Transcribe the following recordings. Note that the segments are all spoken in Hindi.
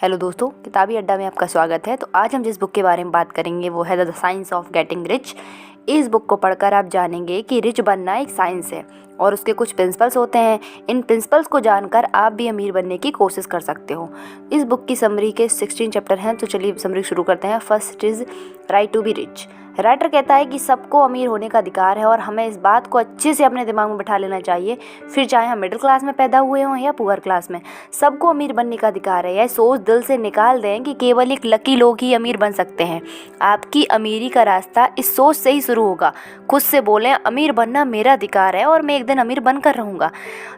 हेलो दोस्तों, किताबी अड्डा में आपका स्वागत है। तो आज हम जिस बुक के बारे में बात करेंगे वो है the science of getting rich. इस बुक को पढ़कर आप जानेंगे कि रिच बनना एक साइंस है और उसके कुछ प्रिंसिपल्स होते हैं। इन प्रिंसिपल्स को जानकर आप भी अमीर बनने की कोशिश कर सकते हो। इस बुक की समरी के 16 चैप्टर हैं, तो चलिए समरी शुरू करते हैं। First is right to be rich. Writer कहता है कि सबको अमीर होने का अधिकार है और हमें इस बात को अच्छे से अपने दिमाग में बिठा लेना चाहिए, फिर चाहे हम मिडिल क्लास में पैदा हुए हों या पुअर क्लास में, सबको अमीर बनने का अधिकार है। यह सोच दिल से निकाल दें कि केवल एक लकी लोग ही अमीर बन सकते हैं। आपकी अमीरी का रास्ता इस सोच से ही शुरू होगा। खुद से बोलें, अमीर बनना मेरा अधिकार है और मैं एक दिन अमीर बनकर रहूँगा।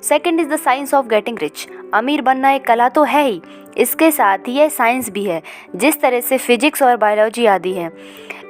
Second is the science of getting rich. अमीर बनना एक कला तो है ही, इसके साथ ही यह साइंस भी है। जिस तरह से फिजिक्स और बायोलॉजी आदि हैं,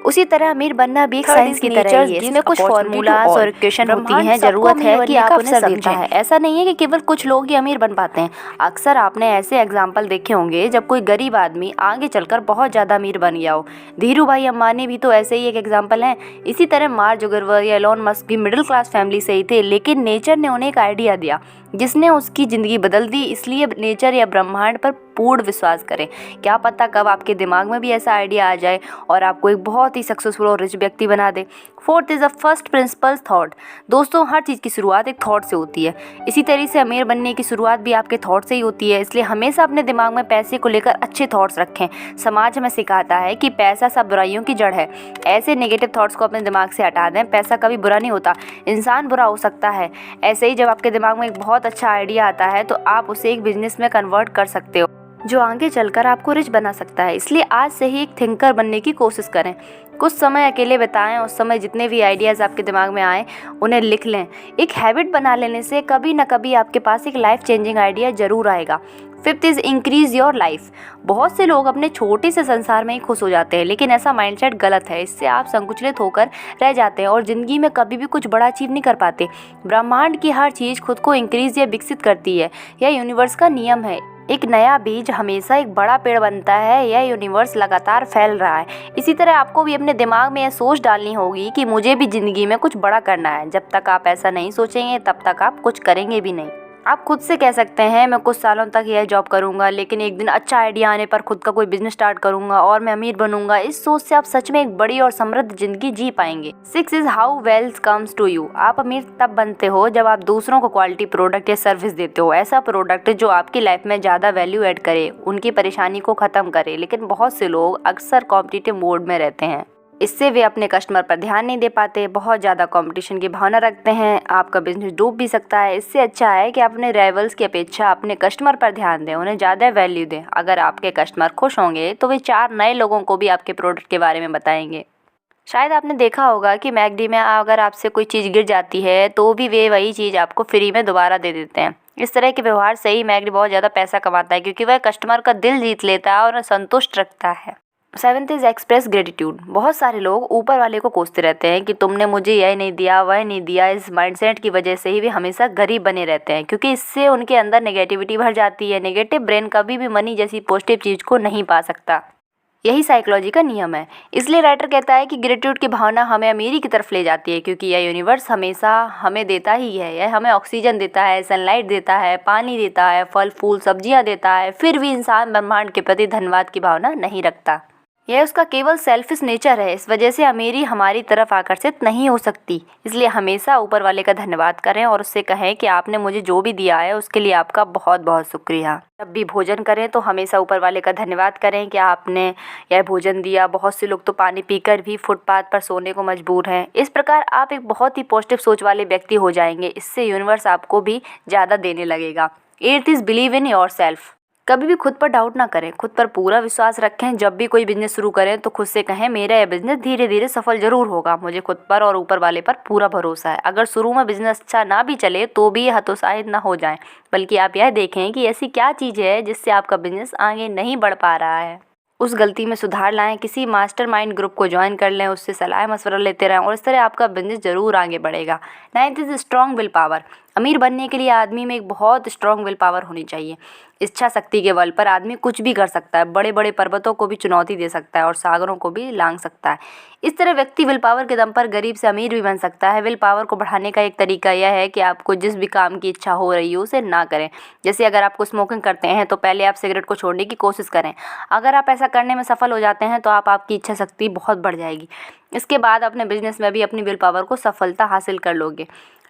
उसी तरह अमीर बनना भी एक साइंस की तरह ही है। इसमें कुछ फॉर्मूलाज और इक्वेशन होती हैं। जरूरत है कि आप उन्हें समझें। ऐसा नहीं है कि केवल कुछ लोग ही अमीर बन पाते हैं। अक्सर आपने ऐसे एग्जाम्पल देखे होंगे जब कोई गरीब आदमी आगे चलकर बहुत ज़्यादा अमीर बन गया हो। धीरू भाई अंबानी भी तो ऐसे ही एक एग्जाम्पल हैं। इसी तरह मार्क जुकरबर्ग या एलोन मस्क भी मिडिल क्लास फैमिली से ही थे, लेकिन नेचर ने उन्हें एक आइडिया दिया जिसने उसकी ज़िंदगी बदल दी। इसलिए नेचर या ब्रह्मांड पर पूर्ण विश्वास करें। क्या पता कब आपके दिमाग में भी ऐसा आइडिया आ जाए और आपको एक बहुत ही सक्सेसफुल और रिच व्यक्ति बना दे। Fourth is a first principle thought. दोस्तों, हर चीज़ की शुरुआत एक थॉट से होती है। इसी तरह से अमीर बनने की शुरुआत भी आपके थॉट से ही होती है। इसलिए हमेशा अपने दिमाग में पैसे को लेकर अच्छे थॉट्स रखें। समाज हमें सिखाता है कि पैसा सब बुराइयों की जड़ है। ऐसे नेगेटिव थॉट्स को अपने दिमाग से हटा दें। पैसा कभी बुरा नहीं होता, इंसान बुरा हो सकता है। ऐसे ही जब आपके दिमाग में एक बहुत अच्छा आइडिया आता है तो आप उसे एक बिजनेस में कन्वर्ट कर सकते हो जो आगे चलकर आपको रिच बना सकता है। इसलिए आज से ही एक थिंकर बनने की कोशिश करें। कुछ समय अकेले बिताएं। उस समय जितने भी आइडियाज़ आपके दिमाग में आए उन्हें लिख लें। एक हैबिट बना लेने से कभी ना कभी आपके पास एक लाइफ चेंजिंग आइडिया ज़रूर आएगा। Fifth is increase your life. बहुत से लोग अपने छोटे से संसार में ही खुश हो जाते हैं, लेकिन ऐसा माइंडसेट गलत है। इससे आप संकुचित होकर रह जाते हैं और ज़िंदगी में कभी भी कुछ बड़ा अचीव नहीं कर पाते। ब्रह्मांड की हर चीज़ खुद को इंक्रीज़ या विकसित करती है। यह यूनिवर्स का नियम है। एक नया बीज हमेशा एक बड़ा पेड़ बनता है। यह यूनिवर्स लगातार फैल रहा है। इसी तरह आपको भी अपने दिमाग में यह सोच डालनी होगी कि मुझे भी ज़िंदगी में कुछ बड़ा करना है। जब तक आप ऐसा नहीं सोचेंगे तब तक आप कुछ करेंगे भी नहीं। आप खुद से कह सकते हैं मैं कुछ सालों तक यह जॉब करूंगा, लेकिन एक दिन अच्छा आइडिया आने पर खुद का कोई बिजनेस स्टार्ट करूंगा और मैं अमीर बनूंगा। इस सोच से आप सच में एक बड़ी और समृद्ध जिंदगी जी पाएंगे। Six is how wealth comes to you. आप अमीर तब बनते हो जब आप दूसरों को क्वालिटी प्रोडक्ट या सर्विस देते हो। ऐसा प्रोडक्ट जो आपकी लाइफ में ज़्यादा वैल्यू ऐड करे, उनकी परेशानी को ख़त्म करे। लेकिन बहुत से लोग अक्सर कॉम्पिटिटिव मोड में रहते हैं। इससे वे अपने कस्टमर पर ध्यान नहीं दे पाते, बहुत ज़्यादा कंपटीशन की भावना रखते हैं। आपका बिजनेस डूब भी सकता है। इससे अच्छा है कि अपने राइवल्स की अपेक्षा अपने कस्टमर पर ध्यान दें, उन्हें ज़्यादा वैल्यू दें। अगर आपके कस्टमर खुश होंगे तो वे 4 नए लोगों को भी आपके प्रोडक्ट के बारे में बताएंगे। शायद आपने देखा होगा कि मैकडी में अगर आपसे कोई चीज़ गिर जाती है तो भी वे वही चीज़ आपको फ्री में दोबारा दे देते हैं। इस तरह के व्यवहार से ही मैकडी बहुत ज़्यादा पैसा कमाता है, क्योंकि वह कस्टमर का दिल जीत लेता है और उन्हें संतुष्ट रखता है। Seventh is express gratitude. बहुत सारे लोग ऊपर वाले को कोसते रहते हैं कि तुमने मुझे यह नहीं दिया, वह नहीं दिया। इस माइंडसेट की वजह से ही वे हमेशा गरीब बने रहते हैं, क्योंकि इससे उनके अंदर नेगेटिविटी भर जाती है। नेगेटिव ब्रेन कभी भी मनी जैसी पॉजिटिव चीज़ को नहीं पा सकता। यही साइकोलॉजी का नियम है। इसलिए राइटर कहता है कि ग्रेटिट्यूड की भावना हमें अमीरी की तरफ ले जाती है, क्योंकि यह यूनिवर्स हमेशा हमें देता ही है। यह हमें ऑक्सीजन देता है, सनलाइट देता है, पानी देता है, फल फूल सब्जियां देता है। फिर भी इंसान ब्रह्मांड के प्रति धन्यवाद की भावना नहीं रखता। यह उसका केवल सेल्फिश नेचर है। इस वजह से अमीरी हमारी तरफ आकर्षित नहीं हो सकती। इसलिए हमेशा ऊपर वाले का धन्यवाद करें और उससे कहें कि आपने मुझे जो भी दिया है उसके लिए आपका बहुत बहुत शुक्रिया। जब भी भोजन करें तो हमेशा ऊपर वाले का धन्यवाद करें कि आपने यह भोजन दिया। बहुत से लोग तो पानी पीकर भी फुटपाथ पर सोने को मजबूर हैं। इस प्रकार आप एक बहुत ही पॉजिटिव सोच वाले व्यक्ति हो जाएंगे। इससे यूनिवर्स आपको भी ज़्यादा देने लगेगा। Eighth is believe in your self. कभी भी खुद पर डाउट ना करें, खुद पर पूरा विश्वास रखें। जब भी कोई बिजनेस शुरू करें तो खुद से कहें मेरा यह बिजनेस धीरे धीरे सफल जरूर होगा। मुझे खुद पर और ऊपर वाले पर पूरा भरोसा है। अगर शुरू में बिजनेस अच्छा ना भी चले तो भी हतोत्साहित ना हो जाएं, बल्कि आप यह देखें कि ऐसी क्या चीज़ है जिससे आपका बिजनेस आगे नहीं बढ़ पा रहा है। उस गलती में सुधार लाएं। किसी मास्टरमाइंड ग्रुप को ज्वाइन कर लें, उससे सलाह मशवरा लेते रहें और इस तरह आपका बिजनेस जरूर आगे बढ़ेगा। Ninth is strong will power. अमीर बनने के लिए आदमी में एक बहुत स्ट्रॉन्ग विल पावर होनी चाहिए। इच्छा शक्ति के बल पर आदमी कुछ भी कर सकता है, बड़े बड़े पर्वतों को भी चुनौती दे सकता है और सागरों को भी लांघ सकता है। इस तरह व्यक्ति विल पावर के दम पर गरीब से अमीर भी बन सकता है। विल पावर को बढ़ाने का एक तरीका यह है कि आपको जिस भी काम की इच्छा हो रही हो उसे ना करें। जैसे अगर आपको स्मोकिंग करते हैं तो पहले आप सिगरेट को छोड़ने की कोशिश करें। अगर आप ऐसा करने में सफल हो जाते हैं तो आपकी इच्छा शक्ति बहुत बढ़ जाएगी। इसके बाद अपने बिजनेस में भी अपनी विल पावर को सफलता हासिल कर लोगे।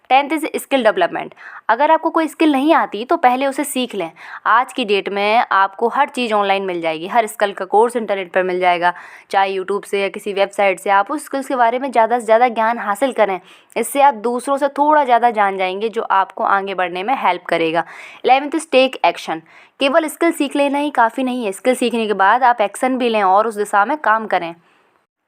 10th is skill development. अगर आपको कोई स्किल नहीं आती तो पहले उसे सीख लें। आज की डेट में आपको हर चीज़ ऑनलाइन मिल जाएगी, हर स्किल का कोर्स इंटरनेट पर मिल जाएगा, चाहे यूट्यूब से या किसी वेबसाइट से। आप उस स्किल्स के बारे में ज़्यादा से ज़्यादा ज्ञान हासिल करें। इससे आप दूसरों से थोड़ा ज़्यादा जान जाएंगे जो आपको आगे बढ़ने में हेल्प करेगा। 11th is take action. केवल स्किल सीख लेना ही काफ़ी नहीं है, स्किल सीखने के बाद आप एक्शन भी लें और उस दिशा में काम करें।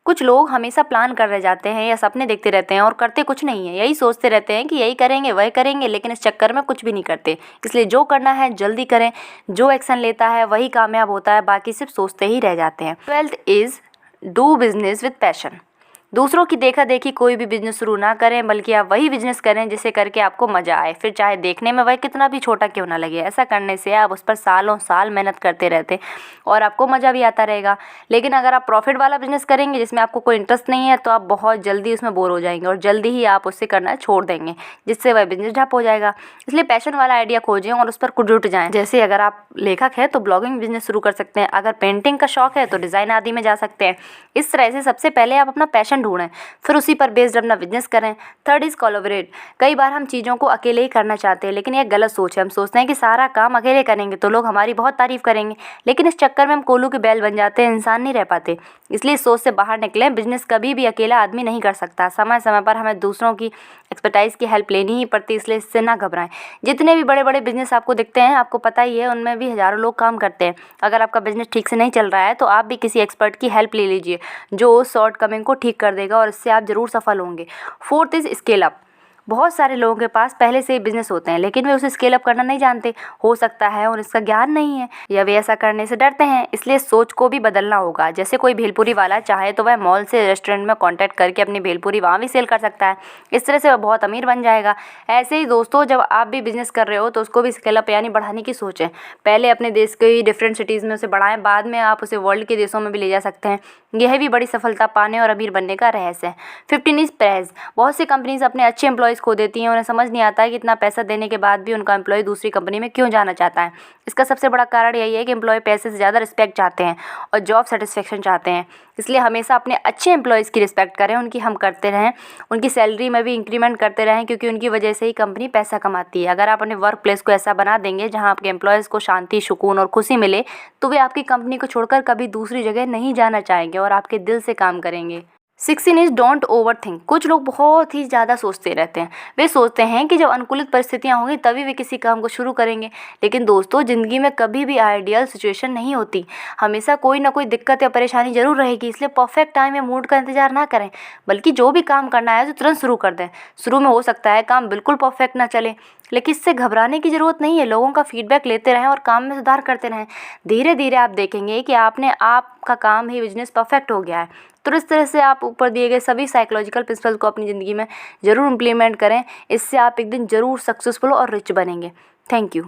कुछ लोग हमेशा प्लान कर रह जाते हैं या सपने देखते रहते हैं और करते कुछ नहीं है। यही सोचते रहते हैं कि यही करेंगे वही करेंगे, लेकिन इस चक्कर में कुछ भी नहीं करते। इसलिए जो करना है जल्दी करें। जो एक्शन लेता है वही कामयाब होता है, बाकी सिर्फ सोचते ही रह जाते हैं। 12th is do business with passion. दूसरों की देखा देखी कोई भी बिजनेस शुरू ना करें, बल्कि आप वही बिजनेस करें जिसे करके आपको मज़ा आए, फिर चाहे देखने में वह कितना भी छोटा क्यों ना लगे। ऐसा करने से आप उस पर सालों साल मेहनत करते रहते और आपको मज़ा भी आता रहेगा। लेकिन अगर आप प्रॉफिट वाला बिजनेस करेंगे जिसमें आपको कोई इंटरेस्ट नहीं है तो आप बहुत जल्दी उसमें बोर हो जाएंगे और जल्दी ही आप उससे करना छोड़ देंगे, जिससे वह बिजनेस ठप हो जाएगा। इसलिए पैशन वाला आइडिया खोजें और उस पर जुट जाएँ। जैसे अगर आप लेखक हैं तो ब्लॉगिंग बिजनेस शुरू कर सकते हैं, अगर पेंटिंग का शौक है तो डिज़ाइन आदि में जा सकते हैं। इस तरह से सबसे पहले आप अपना पैशन ढूंढें, फिर उसी पर बेस्ड अपना बिजनेस करें। 3rd is collaborate. कई बार हम चीज़ों को अकेले ही करना चाहते हैं, लेकिन यह गलत सोच है। हम सोचते हैं कि सारा काम अकेले करेंगे तो लोग हमारी बहुत तारीफ करेंगे, लेकिन इस चक्कर में हम कोल्लू की बैल बन जाते हैं, इंसान नहीं रह पाते। इसलिए इस सोच से बाहर निकलें। बिजनेस कभी भी अकेला आदमी नहीं कर सकता। समय समय पर हमें दूसरों की एक्सपर्टाइज की हेल्प लेनी ही पड़ती है, इसलिए इससे ना घबराएं। जितने भी बड़े बड़े बिजनेस आपको दिखते हैं, आपको पता ही है, उनमें भी हज़ारों लोग काम करते हैं। अगर आपका बिजनेस ठीक से नहीं चल रहा है तो आप भी किसी एक्सपर्ट की हेल्प ले लीजिए जो उस शॉर्टकमिंग को ठीक कर देगा और इससे आप ज़रूर सफल होंगे। 4th is scale up. बहुत सारे लोगों के पास पहले से ही बिजनेस होते हैं, लेकिन वे उसे स्केल अप करना नहीं जानते। हो सकता है और इसका ज्ञान नहीं है या वे ऐसा करने से डरते हैं। इसलिए सोच को भी बदलना होगा। जैसे कोई भेलपुरी वाला चाहे तो वह मॉल से रेस्टोरेंट में कॉन्टैक्ट करके अपनी भेलपुरी वहाँ भी सेल कर सकता है। इस तरह से वह बहुत अमीर बन जाएगा। ऐसे ही दोस्तों, जब आप भी बिजनेस कर रहे हो तो उसको भी स्केल अप यानी बढ़ाने की सोचें। पहले अपने देश के डिफरेंट सिटीज़ में उसे बढ़ाएं, बाद में आप उसे वर्ल्ड के देशों में भी ले जा सकते हैं। यह भी बड़ी सफलता पाने और अमीर बनने का रहस्य है। 15 इज प्राइस। बहुत सी कंपनीज अपने अच्छे एम्प्लॉयज़ खो देती हैं। उन्हें समझ नहीं आता है कि इतना पैसा देने के बाद भी उनका एम्प्लॉय दूसरी कंपनी में क्यों जाना चाहता है। इसका सबसे बड़ा कारण यही है कि एम्प्लॉय पैसे से ज़्यादा रिस्पेक्ट चाहते हैं और जॉब सेटिस्फेक्शन चाहते हैं। इसलिए हमेशा अपने अच्छे एम्प्लॉयज़ की रिस्पेक्ट करें, उनकी हम करते रहें, उनकी सैलरी में भी इंक्रीमेंट करते रहें, क्योंकि उनकी वजह से ही कंपनी पैसा कमाती है। अगर आप अपने वर्क प्लेस को ऐसा बना देंगे जहां आपके एम्प्लॉयज़ को शांति, सुकून और खुशी मिले, तो वे आपकी कंपनी को छोड़कर कभी दूसरी जगह नहीं जाना चाहेंगे और आपके दिल से काम करेंगे। 16 इज डोंट ओवर थिंक। कुछ लोग बहुत ही ज़्यादा सोचते रहते हैं। वे सोचते हैं कि जब अनुकूलित परिस्थितियाँ होंगी तभी वे किसी काम को शुरू करेंगे। लेकिन दोस्तों, ज़िंदगी में कभी भी आइडियल सिचुएशन नहीं होती। हमेशा कोई ना कोई दिक्कत या परेशानी जरूर रहेगी। इसलिए परफेक्ट टाइम या मूड का इंतजार ना करें, बल्कि जो भी काम करना है तो तुरंत शुरू कर दें। शुरू में हो सकता है काम बिल्कुल परफेक्ट ना चले, लेकिन इससे घबराने की ज़रूरत नहीं है। लोगों का फीडबैक लेते रहें और काम में सुधार करते रहें। धीरे धीरे आप देखेंगे कि आपका काम ही बिजनेस परफेक्ट हो गया है। तो इस तरह से आप ऊपर दिए गए सभी साइकोलॉजिकल प्रिंसिपल को अपनी ज़िंदगी में ज़रूर इम्प्लीमेंट करें। इससे आप एक दिन ज़रूर सक्सेसफुल और रिच बनेंगे। Thank you.